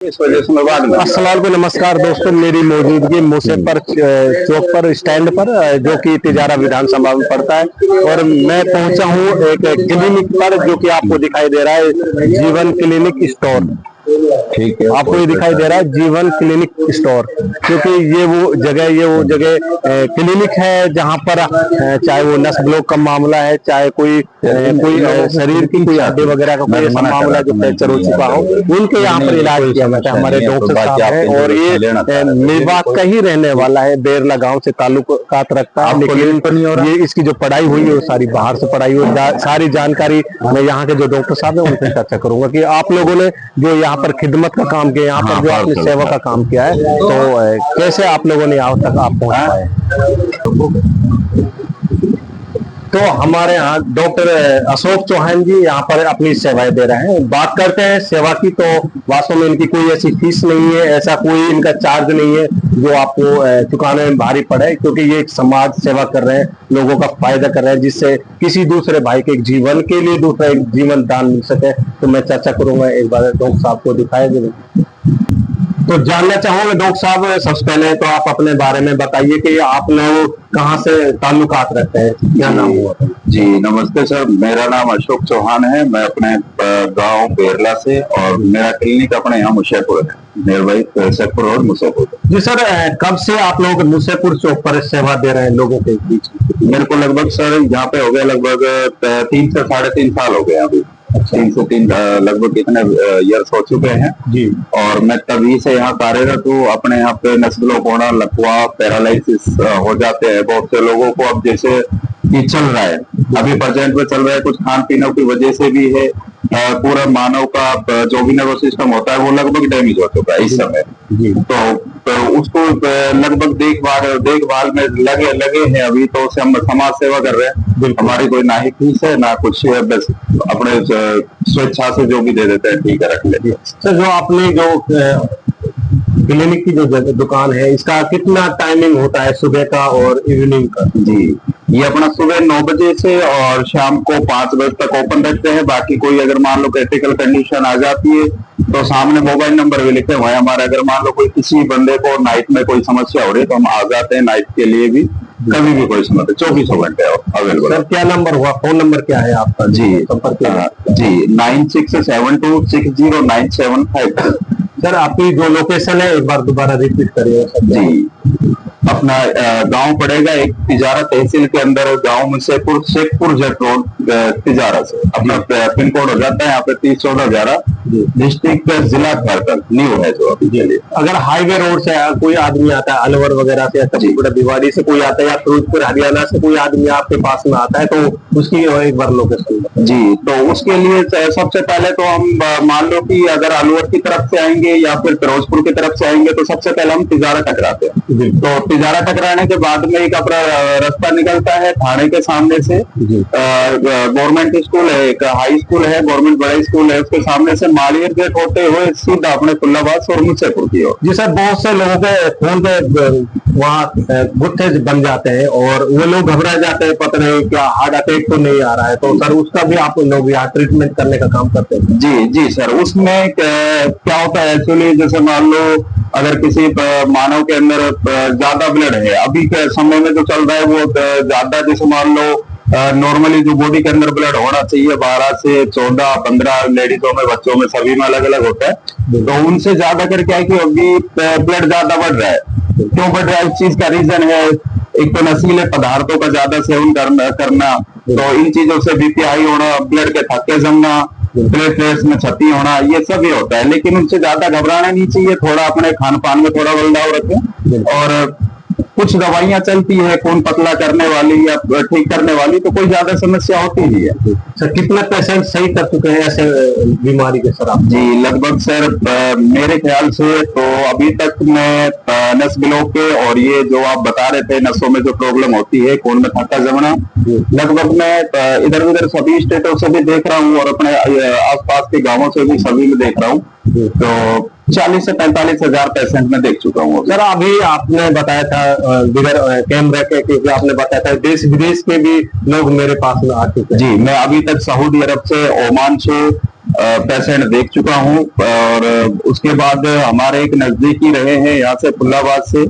इस वजह से मैं बाद में। अस्सलाम वालेकुम, नमस्कार दोस्तों। मेरी मौजूदगी मुसेपर चौक पर स्टैंड पर जो कि तिजारा विधानसभा में पड़ता है और मैं पहुंचा हूं एक क्लिनिक पर जो कि आपको दिखाई दे रहा है जीवन क्लिनिक स्टोर। ठीक है, आपको ये दिखाई दे रहा है जीवन क्लिनिक स्टोर, क्योंकि ये वो जगह क्लिनिक है जहां पर चाहे वो नस ब्लॉक का मामला है, चाहे कोई शरीर की कोई हड्डी वगैरह का कोई ऐसा मामला जो फ्रैक्चर हो चुका हो, उनके यहाँ पर इलाज किया जाता है। हमारे डॉक्टर साहब हैं और ये मेवात का ही रहने वाला है, बेरला गाँव से ताल्लुकात रखता है, लेकिन ये इसकी जो पढ़ाई हुई है वो सारी बाहर से पढ़ाई हुई। सारी जानकारी मैं यहाँ के जो डॉक्टर साहब है उनसे चर्चा करूंगा कि आप लोगों ने जो यहाँ पर खिदमत का काम किया, यहाँ पर जो आपने सेवा का काम किया है, तो कैसे आप लोगों ने यहाँ तक आप पहुंच पाए। तो हमारे यहाँ डॉक्टर अशोक चौहान जी यहाँ पर अपनी सेवाएं दे रहे हैं। बात करते हैं सेवा की, तो वास्तव में इनकी कोई ऐसी फीस नहीं है, ऐसा कोई इनका चार्ज नहीं है जो आपको चुकाने में भारी पड़े, क्योंकि ये एक समाज सेवा कर रहे हैं, लोगों का फायदा कर रहे हैं, जिससे किसी दूसरे भाई के एक जीवन के लिए दूसरा एक जीवन दान मिल सके। तो मैं चर्चा करूंगा, एक बार डॉक्टर साहब को दिखाया जाए। तो जानना चाहूंगा डॉक्टर साहब, सबसे पहले तो आप अपने बारे में बताइए कि आप लोग कहाँ से ताल्लुकात रखते हैं, क्या नाम हुआ? जी नमस्ते सर, मेरा नाम अशोक चौहान है। मैं अपने गांव बेरला से और मेरा क्लिनिक अपने यहाँ मुसेपुर है, नियर बाई शेखपुर और मुसेपुर। जी सर, कब से आप लोग मुसेपुर चौक पर सेवा दे रहे हैं लोगों के बीच? मेरे को लगभग सर यहाँ पे हो गया लगभग 3 से 3.5 साल हो गए अभी। 3 से 3 लगभग इतने ईयर्स हो चुके हैं जी। और मैं तभी से यहाँ कार्यरत हूँ। अपने यहाँ पे नस ब्लॉक होना, लकवा, पैरालिसिस हो जाते हैं बहुत से लोगों को। अब जैसे ये चल रहा है, अभी प्रेजेंट में चल रहा है, कुछ खान पीने की वजह से भी है, पूरा मानव का जो भी नर्वस सिस्टम होता है वो लगभग डैमेज हो चुका है इस समय। तो उसको लगभग देखभाल में लगे हैं अभी। तो उसे हम समाज सेवा कर रहे हैं। हमारी कोई ना ही फीस है ना कुछ है, बस अपने स्वेच्छा से जो भी दे देते हैं, ठीक है, रख लेते हैं। सर, जो आपने जो क्लिनिक की जो दुकान है, इसका कितना टाइमिंग होता है, सुबह का और इवनिंग का? जी, ये अपना सुबह 9 बजे से और शाम को 5 बजे तक ओपन रखते हैं। बाकी कोई अगर मान लो क्रिटिकल कंडीशन आ जाती है तो सामने मोबाइल नंबर भी लिखे हुए हैं हमारे। अगर मान लो कोई किसी बंदे को नाइट में कोई समस्या हो रही है तो हम आ जाते हैं नाइट के लिए भी, कभी भी कोई समस्या 24 घंटे अवेलेबल। सर, क्या नंबर हुआ, फोन नंबर क्या है आपका? जी जी 9672609752। सर, आपकी जो लोकेशन है एक बार दोबारा रिपीट करिए। जी, अपना गांव पड़ेगा एक तिजारा तहसील के अंदर, गांव मुसेपुर, शेखपुर जट रोड तिजारा से। अपना पिन कोड हो जाता है यहाँ पे 301411, डिस्ट्रिक्ट जिला झारखंड न्यू है जो अभी के लिए। अगर हाईवे रोड से कोई आदमी आता है, अलवर वगैरह से, भिवाड़ी से कोई आता है, या फिरोजपुर हरियाणा से कोई आदमी आपके पास में आता है, तो उसकी एक बार लोकेशन। जी, तो उसके लिए सबसे पहले तो हम मान लो कि अगर अलवर की तरफ से आएंगे या फिर फिरोजपुर की तरफ से आएंगे तो सबसे पहले हम तिजारा टकराते हैं। तो तिजारा टकराने के बाद में एक अपना रास्ता निकलता है थाने के सामने से। गवर्नमेंट स्कूल है, एक हाई स्कूल है, गवर्नमेंट बड़ा स्कूल है, उसके सामने से मालियर गेट होते हुए सीधा अपने खुल्लाबाद और मुसेपुर की ओर। जी सर, बहुत से लोगों के फोन पे वहाँ गुत्थे बन जाते हैं और वो लोग घबरा जाते हैं, पता नहीं क्या हार्ट अटैक तो नहीं आ रहा है, तो सर उसका भी आप लोग यहाँ ट्रीटमेंट करने का काम करते हैं? जी सर, उसमें क्या होता है एक्चुअली, जैसे मान लो अगर किसी मानव के अंदर ज्यादा ब्लड है, अभी के समय में जो चल रहा है वो ज्यादा, जैसे मान लो नॉर्मली जो बॉडी के अंदर ब्लड होना चाहिए 12 से 14, 15 लेडीजों में, बच्चों में, सभी में अलग अलग होता है। तो उनसे ज्यादा करके है कि अभी ब्लड ज्यादा बढ़ रहा है। क्यों बढ़ रहा है? इस चीज का रीजन है, एक तो नशीले पदार्थों का ज्यादा सेवन करना, तो इन चीजों से बीपी हाई होना, ब्लड के थक्के जमना, प्लेटलेट्स में क्षति होना, ये सब ही होता है। लेकिन उनसे ज्यादा घबराना नहीं चाहिए। थोड़ा अपने खान पान में थोड़ा बदलाव रखें और कुछ दवाइयां चलती है खून पतला करने वाली या ठीक करने वाली, तो कोई ज्यादा समस्या होती नहीं है। सर, कितना पेशेंट सही कर चुके हैं ऐसे बीमारी के सर आप? जी, लगभग सर मेरे ख्याल से तो अभी तक मैं नस ब्लॉक के और ये जो आप बता रहे थे नसों में जो प्रॉब्लम होती है, खून में थक्का जमना, लगभग मैं इधर उधर सभी स्टेटों से भी देख रहा हूँ और अपने आसपास के गांवों से भी सभी में देख रहा हूँ। तो 40 से 45 हजार पेशेंट में देख चुका हूँ। सर, अभी आपने बताया था बिगर कैमरा के, क्योंकि आपने बताया था देश विदेश के भी लोग मेरे पास में आ चुके हैं। जी, मैं अभी तक सऊदी अरब से, ओमान से, पेशेंट देख चुका हूं। और उसके बाद हमारे एक नजदीकी रहे हैं यहाँ से फुल्लाबाद से,